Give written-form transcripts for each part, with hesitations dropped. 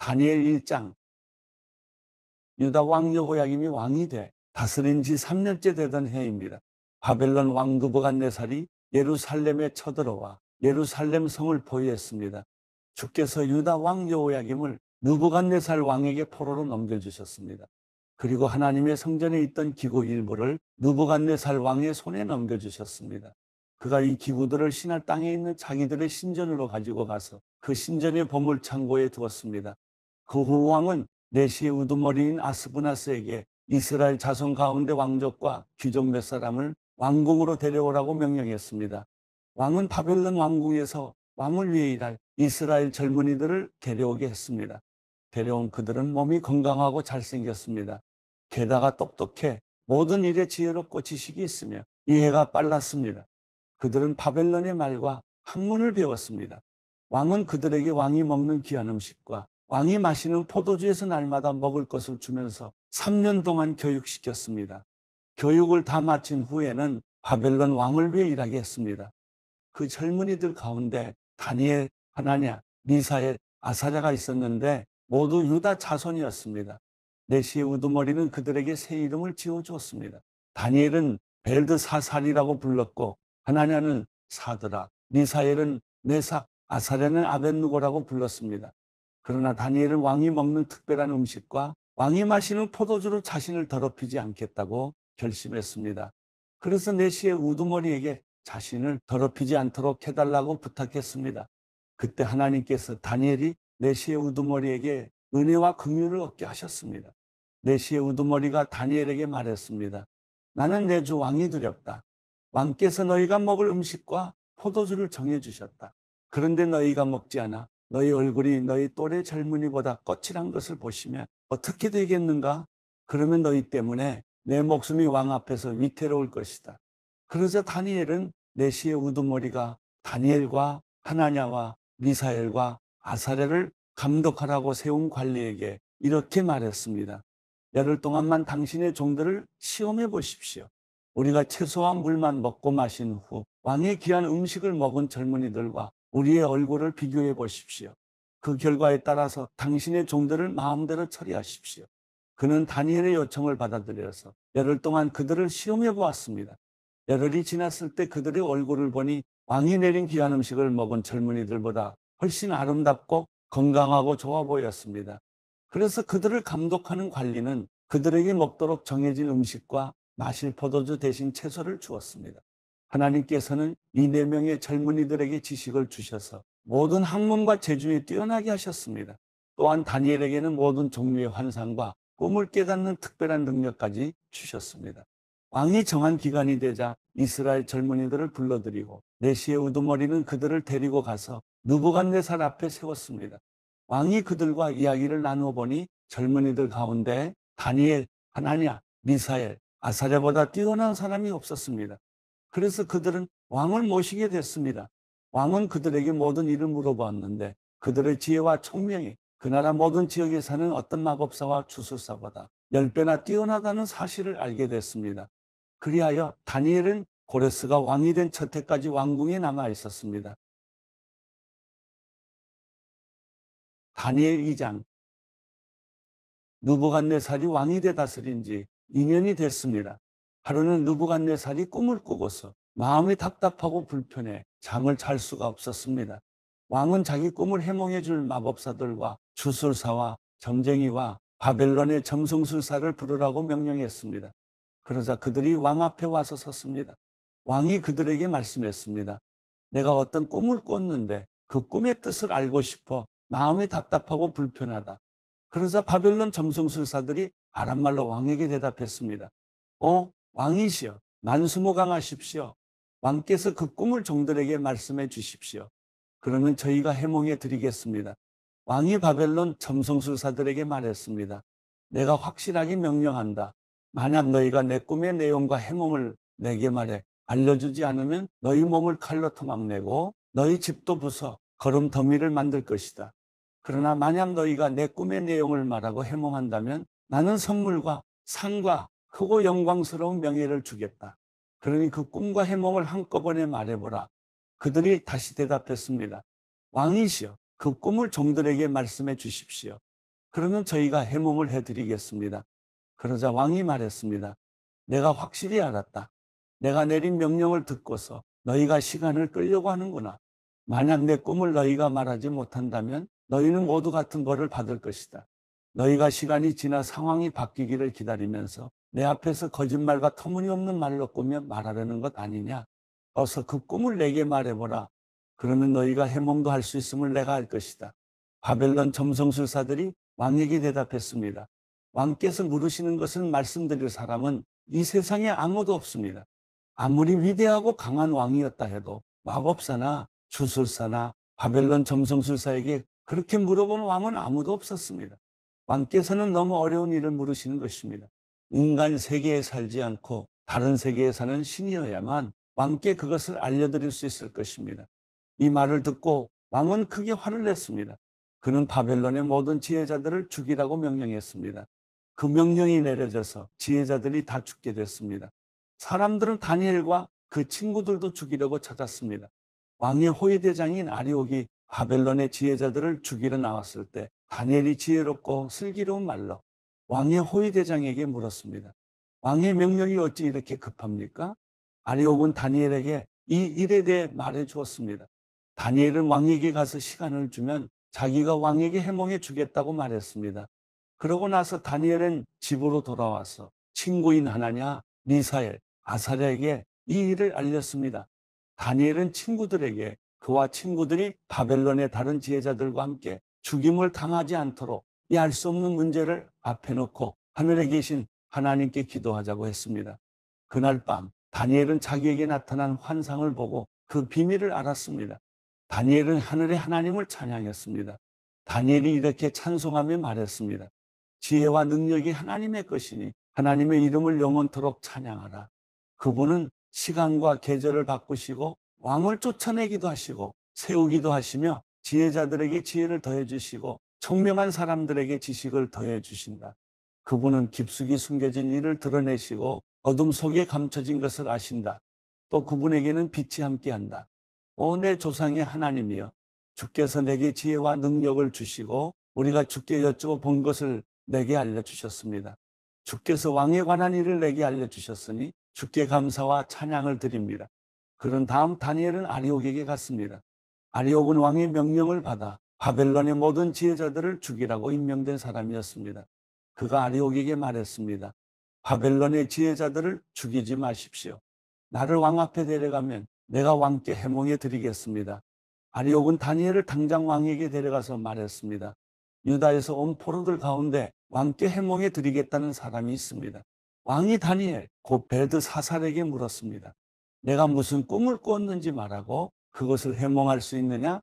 다니엘 1장. 유다 왕 여호야김이 왕이 돼 다스린 지 3년째 되던 해입니다. 바벨론 왕 느부갓네살이 예루살렘에 쳐들어와 예루살렘 성을 포위했습니다. 주께서 유다 왕 여호야김을 느부갓네살 왕에게 포로로 넘겨주셨습니다. 그리고 하나님의 성전에 있던 기구 일부를 느부갓네살 왕의 손에 넘겨주셨습니다. 그가 이 기구들을 신할 땅에 있는 자기들의 신전으로 가지고 가서 그 신전의 보물 창고에 두었습니다. 그 후 왕은 내시의 우두머리인 아스브나스에게 이스라엘 자손 가운데 왕족과 귀족 몇 사람을 왕궁으로 데려오라고 명령했습니다. 왕은 바벨론 왕궁에서 왕을 위해 일할 이스라엘 젊은이들을 데려오게 했습니다. 데려온 그들은 몸이 건강하고 잘생겼습니다. 게다가 똑똑해 모든 일에 지혜롭고 지식이 있으며 이해가 빨랐습니다. 그들은 바벨론의 말과 학문을 배웠습니다. 왕은 그들에게 왕이 먹는 귀한 음식과 왕이 마시는 포도주에서 날마다 먹을 것을 주면서 3년 동안 교육시켰습니다. 교육을 다 마친 후에는 바벨론 왕을 위해 일하게 했습니다. 그 젊은이들 가운데 다니엘, 하나냐, 미사엘, 아사랴가 있었는데 모두 유다 자손이었습니다. 내시의 우두머리는 그들에게 새 이름을 지어주었습니다. 다니엘은 벨드사살이라고 불렀고 하나냐는 사드락, 미사엘은 메삭, 아사랴는 아벳느고라고 불렀습니다. 그러나 다니엘은 왕이 먹는 특별한 음식과 왕이 마시는 포도주로 자신을 더럽히지 않겠다고 결심했습니다. 그래서 내시의 우두머리에게 자신을 더럽히지 않도록 해달라고 부탁했습니다. 그때 하나님께서 다니엘이 내시의 우두머리에게 은혜와 긍휼을 얻게 하셨습니다. 내시의 우두머리가 다니엘에게 말했습니다. 나는 내 주 왕이 두렵다. 왕께서 너희가 먹을 음식과 포도주를 정해주셨다. 그런데 너희가 먹지 않아 너희 얼굴이 너희 또래 젊은이보다 거칠한 것을 보시면 어떻게 되겠는가? 그러면 너희 때문에 내 목숨이 왕 앞에서 위태로울 것이다. 그러자 다니엘은 내시의 우두머리가 다니엘과 하나냐와 미사엘과 아사랴를 감독하라고 세운 관리에게 이렇게 말했습니다. 열흘 동안만 당신의 종들을 시험해 보십시오. 우리가 채소와 물만 먹고 마신 후 왕의 귀한 음식을 먹은 젊은이들과 우리의 얼굴을 비교해 보십시오. 그 결과에 따라서 당신의 종들을 마음대로 처리하십시오. 그는 다니엘의 요청을 받아들여서 열흘 동안 그들을 시험해 보았습니다. 열흘이 지났을 때 그들의 얼굴을 보니 왕이 내린 귀한 음식을 먹은 젊은이들보다 훨씬 아름답고 건강하고 좋아 보였습니다. 그래서 그들을 감독하는 관리는 그들에게 먹도록 정해진 음식과 마실 포도주 대신 채소를 주었습니다. 하나님께서는 이 4명의 젊은이들에게 지식을 주셔서 모든 학문과 재주에 뛰어나게 하셨습니다. 또한 다니엘에게는 모든 종류의 환상과 꿈을 깨닫는 특별한 능력까지 주셨습니다. 왕이 정한 기간이 되자 이스라엘 젊은이들을 불러들이고 내시의 우두머리는 그들을 데리고 가서 느부갓네살 앞에 세웠습니다. 왕이 그들과 이야기를 나누어 보니 젊은이들 가운데 다니엘, 하나냐, 미사엘, 아사랴보다 뛰어난 사람이 없었습니다. 그래서 그들은 왕을 모시게 됐습니다. 왕은 그들에게 모든 일을 물어보았는데 그들의 지혜와 총명이 그 나라 모든 지역에 사는 어떤 마법사와 주술사보다 10배나 뛰어나다는 사실을 알게 됐습니다. 그리하여 다니엘은 고레스가 왕이 된 첫 해까지 왕궁에 남아 있었습니다. 다니엘 2장. 느부갓네살이 왕이 돼 다스린 지 2년이 됐습니다. 하루는 느부갓네살이 꿈을 꾸고서 마음이 답답하고 불편해 잠을 잘 수가 없었습니다. 왕은 자기 꿈을 해몽해 줄 마법사들과 주술사와 점쟁이와 바벨론의 점성술사를 부르라고 명령했습니다. 그러자 그들이 왕 앞에 와서 섰습니다. 왕이 그들에게 말씀했습니다. 내가 어떤 꿈을 꿨는데 그 꿈의 뜻을 알고 싶어 마음이 답답하고 불편하다. 그러자 바벨론 점성술사들이 아람말로 왕에게 대답했습니다. 왕이시여, 만수무강하십시오. 왕께서 그 꿈을 종들에게 말씀해 주십시오. 그러면 저희가 해몽해 드리겠습니다. 왕이 바벨론 점성술사들에게 말했습니다. 내가 확실하게 명령한다. 만약 너희가 내 꿈의 내용과 해몽을 내게 말해 알려주지 않으면 너희 몸을 칼로 토막내고 너희 집도 부숴 거름 더미를 만들 것이다. 그러나 만약 너희가 내 꿈의 내용을 말하고 해몽한다면 나는 선물과 상과 크고 영광스러운 명예를 주겠다. 그러니 그 꿈과 해몽을 한꺼번에 말해보라. 그들이 다시 대답했습니다. 왕이시여, 그 꿈을 종들에게 말씀해 주십시오. 그러면 저희가 해몽을 해드리겠습니다. 그러자 왕이 말했습니다. 내가 확실히 알았다. 내가 내린 명령을 듣고서 너희가 시간을 끌려고 하는구나. 만약 내 꿈을 너희가 말하지 못한다면 너희는 모두 같은 벌을 받을 것이다. 너희가 시간이 지나 상황이 바뀌기를 기다리면서 내 앞에서 거짓말과 터무니없는 말로 꾸며 말하려는 것 아니냐. 어서 그 꿈을 내게 말해보라. 그러면 너희가 해몽도 할 수 있음을 내가 알 것이다. 바벨론 점성술사들이 왕에게 대답했습니다. 왕께서 물으시는 것을 말씀드릴 사람은 이 세상에 아무도 없습니다. 아무리 위대하고 강한 왕이었다 해도 마법사나 주술사나 바벨론 점성술사에게 그렇게 물어본 왕은 아무도 없었습니다. 왕께서는 너무 어려운 일을 물으시는 것입니다. 인간 세계에 살지 않고 다른 세계에 사는 신이어야만 왕께 그것을 알려드릴 수 있을 것입니다. 이 말을 듣고 왕은 크게 화를 냈습니다. 그는 바벨론의 모든 지혜자들을 죽이라고 명령했습니다. 그 명령이 내려져서 지혜자들이 다 죽게 됐습니다. 사람들은 다니엘과 그 친구들도 죽이려고 찾았습니다. 왕의 호위대장인 아리옥이 바벨론의 지혜자들을 죽이러 나왔을 때 다니엘이 지혜롭고 슬기로운 말로 왕의 호위대장에게 물었습니다. 왕의 명령이 어찌 이렇게 급합니까? 아리옥은 다니엘에게 이 일에 대해 말해 주었습니다. 다니엘은 왕에게 가서 시간을 주면 자기가 왕에게 해몽해 주겠다고 말했습니다. 그러고 나서 다니엘은 집으로 돌아와서 친구인 하나냐, 미사엘, 아사랴에게 이 일을 알렸습니다. 다니엘은 친구들에게 그와 친구들이 바벨론의 다른 지혜자들과 함께 죽임을 당하지 않도록 이 알 수 없는 문제를 앞에 놓고 하늘에 계신 하나님께 기도하자고 했습니다. 그날 밤 다니엘은 자기에게 나타난 환상을 보고 그 비밀을 알았습니다. 다니엘은 하늘의 하나님을 찬양했습니다. 다니엘이 이렇게 찬송하며 말했습니다. 지혜와 능력이 하나님의 것이니 하나님의 이름을 영원토록 찬양하라. 그분은 시간과 계절을 바꾸시고 왕을 쫓아내기도 하시고 세우기도 하시며 지혜자들에게 지혜를 더해 주시고 총명한 사람들에게 지식을 더해 주신다. 그분은 깊숙이 숨겨진 일을 드러내시고 어둠 속에 감춰진 것을 아신다. 또 그분에게는 빛이 함께한다. 오, 내 조상의 하나님이여, 주께서 내게 지혜와 능력을 주시고 우리가 주께 여쭈어 본 것을 내게 알려주셨습니다. 주께서 왕에 관한 일을 내게 알려주셨으니 주께 감사와 찬양을 드립니다. 그런 다음 다니엘은 아리옥에게 갔습니다. 아리옥은 왕의 명령을 받아 바벨론의 모든 지혜자들을 죽이라고 임명된 사람이었습니다. 그가 아리옥에게 말했습니다. 바벨론의 지혜자들을 죽이지 마십시오. 나를 왕 앞에 데려가면 내가 왕께 해몽해 드리겠습니다. 아리옥은 다니엘을 당장 왕에게 데려가서 말했습니다. 유다에서 온 포로들 가운데 왕께 해몽해 드리겠다는 사람이 있습니다. 왕이 다니엘, 곧 벨드사살에게 물었습니다. 내가 무슨 꿈을 꾸었는지 말하고 그것을 해몽할 수 있느냐?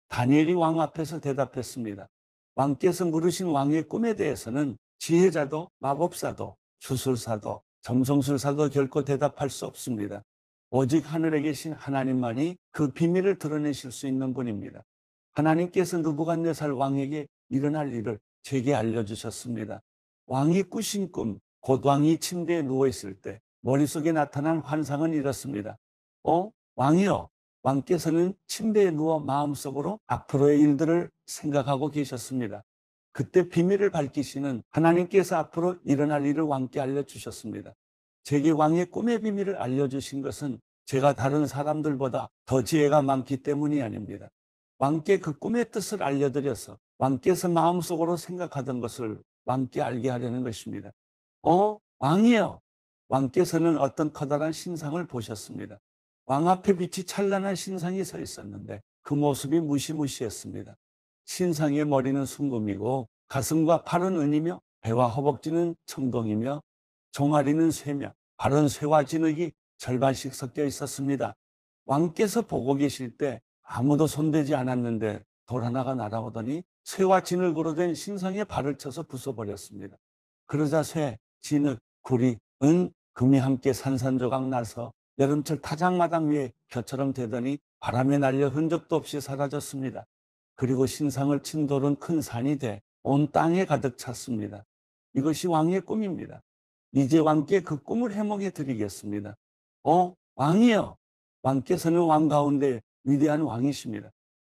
다니엘이 왕 앞에서 대답했습니다. 왕께서 물으신 왕의 꿈에 대해서는 지혜자도 마법사도 주술사도 점성술사도 결코 대답할 수 없습니다. 오직 하늘에 계신 하나님만이 그 비밀을 드러내실 수 있는 분입니다. 하나님께서 느부갓네살 왕에게 일어날 일을 제게 알려주셨습니다. 왕이 꾸신 꿈, 곧 왕이 침대에 누워있을 때 머릿속에 나타난 환상은 이렇습니다. 왕이여, 왕께서는 침대에 누워 마음속으로 앞으로의 일들을 생각하고 계셨습니다. 그때 비밀을 밝히시는 하나님께서 앞으로 일어날 일을 왕께 알려주셨습니다. 제게 왕의 꿈의 비밀을 알려주신 것은 제가 다른 사람들보다 더 지혜가 많기 때문이 아닙니다. 왕께 그 꿈의 뜻을 알려드려서 왕께서 마음속으로 생각하던 것을 왕께 알게 하려는 것입니다. 왕이여! 왕께서는 어떤 커다란 신상을 보셨습니다. 왕 앞에 빛이 찬란한 신상이 서 있었는데 그 모습이 무시무시했습니다. 신상의 머리는 순금이고 가슴과 팔은 은이며 배와 허벅지는 청동이며 종아리는 쇠며 발은 쇠와 진흙이 절반씩 섞여 있었습니다. 왕께서 보고 계실 때 아무도 손대지 않았는데 돌 하나가 날아오더니 쇠와 진흙으로 된 신상에 발을 쳐서 부숴버렸습니다. 그러자 쇠, 진흙, 구리, 은, 금이 함께 산산조각 나서 여름철 타작마당 위에 벼처럼 되더니 바람에 날려 흔적도 없이 사라졌습니다. 그리고 신상을 친 돌은 큰 산이 돼 온 땅에 가득 찼습니다. 이것이 왕의 꿈입니다. 이제 왕께 그 꿈을 해몽해 드리겠습니다. 왕이여! 왕께서는 왕 가운데 위대한 왕이십니다.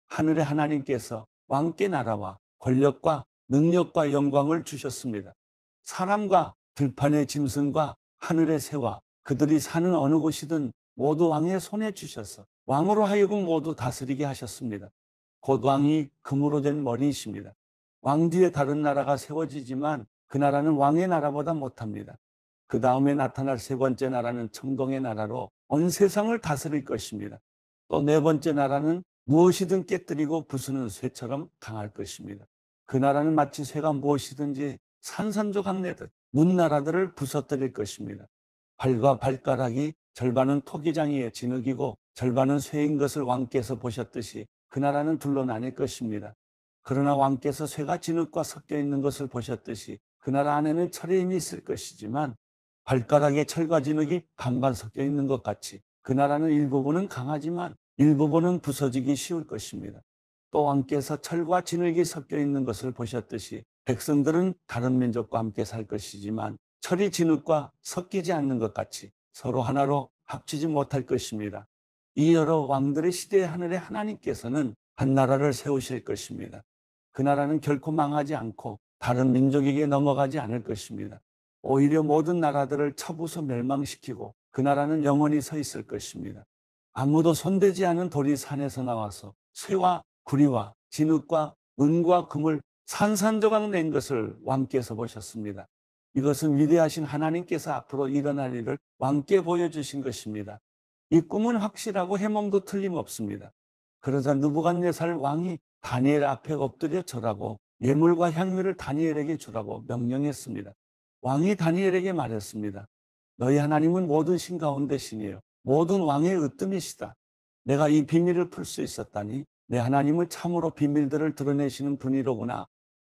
하늘의 하나님께서 왕께 나라와 권력과 능력과 영광을 주셨습니다. 사람과 들판의 짐승과 하늘의 새와 그들이 사는 어느 곳이든 모두 왕의 손에 주셔서 왕으로 하여금 모두 다스리게 하셨습니다. 곧 왕이 금으로 된 머리이십니다. 왕 뒤에 다른 나라가 세워지지만 그 나라는 왕의 나라보다 못합니다. 그 다음에 나타날 세 번째 나라는 청동의 나라로 온 세상을 다스릴 것입니다. 또 네 번째 나라는 무엇이든 깨뜨리고 부수는 쇠처럼 강할 것입니다. 그 나라는 마치 쇠가 무엇이든지 산산조각 내듯 문나라들을 부서뜨릴 것입니다. 발과 발가락이 절반은 토기장이에 진흙이고 절반은 쇠인 것을 왕께서 보셨듯이 그 나라는 둘로 나뉠 것입니다. 그러나 왕께서 쇠가 진흙과 섞여 있는 것을 보셨듯이 그 나라 안에는 철의 힘이 있을 것이지만 발가락에 철과 진흙이 반반 섞여 있는 것 같이 그 나라는 일부분은 강하지만 일부분은 부서지기 쉬울 것입니다. 또 왕께서 철과 진흙이 섞여 있는 것을 보셨듯이 백성들은 다른 민족과 함께 살 것이지만 철이 진흙과 섞이지 않는 것 같이 서로 하나로 합치지 못할 것입니다. 이 여러 왕들의 시대의 하늘에 하나님께서는 한 나라를 세우실 것입니다. 그 나라는 결코 망하지 않고 다른 민족에게 넘어가지 않을 것입니다. 오히려 모든 나라들을 쳐부숴 멸망시키고 그 나라는 영원히 서 있을 것입니다. 아무도 손대지 않은 돌이 산에서 나와서 쇠와 구리와 진흙과 은과 금을 산산조각 낸 것을 왕께서 보셨습니다. 이것은 위대하신 하나님께서 앞으로 일어날 일을 왕께 보여주신 것입니다. 이 꿈은 확실하고 해몽도 틀림없습니다. 그러자 느부갓네살 왕이 다니엘 앞에 엎드려 절하고 예물과 향유를 다니엘에게 주라고 명령했습니다. 왕이 다니엘에게 말했습니다. 너희 하나님은 모든 신 가운데 신이에요. 모든 왕의 으뜸이시다. 내가 이 비밀을 풀 수 있었다니 내 하나님은 참으로 비밀들을 드러내시는 분이로구나.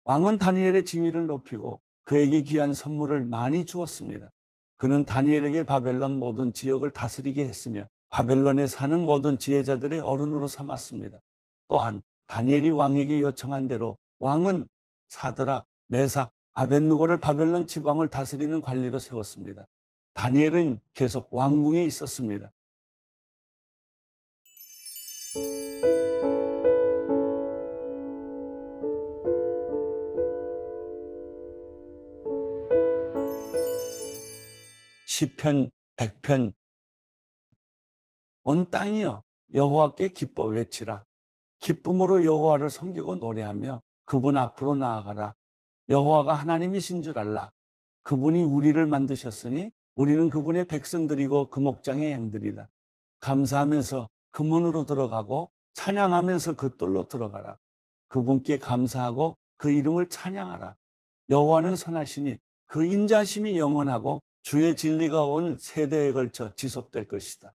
왕은 다니엘의 지위를 높이고 그에게 귀한 선물을 많이 주었습니다. 그는 다니엘에게 바벨론 모든 지역을 다스리게 했으며 바벨론에 사는 모든 지혜자들의 어른으로 삼았습니다. 또한 다니엘이 왕에게 요청한 대로 왕은 사드락, 메삭, 아벳느고를 바벨론 지방을 다스리는 관리로 세웠습니다. 다니엘은 계속 왕궁에 있었습니다. 시편 100편 온 땅이여 여호와께 기뻐 외치라. 기쁨으로 여호와를 섬기고 노래하며 그분 앞으로 나아가라. 여호와가 하나님이신 줄 알라. 그분이 우리를 만드셨으니 우리는 그분의 백성들이고 그 목장의 양들이다. 감사하면서 그 문으로 들어가고 찬양하면서 그 뜰로 들어가라. 그분께 감사하고 그 이름을 찬양하라. 여호와는 선하시니 그 인자심이 영원하고 주의 진리가 온 세대에 걸쳐 지속될 것이다.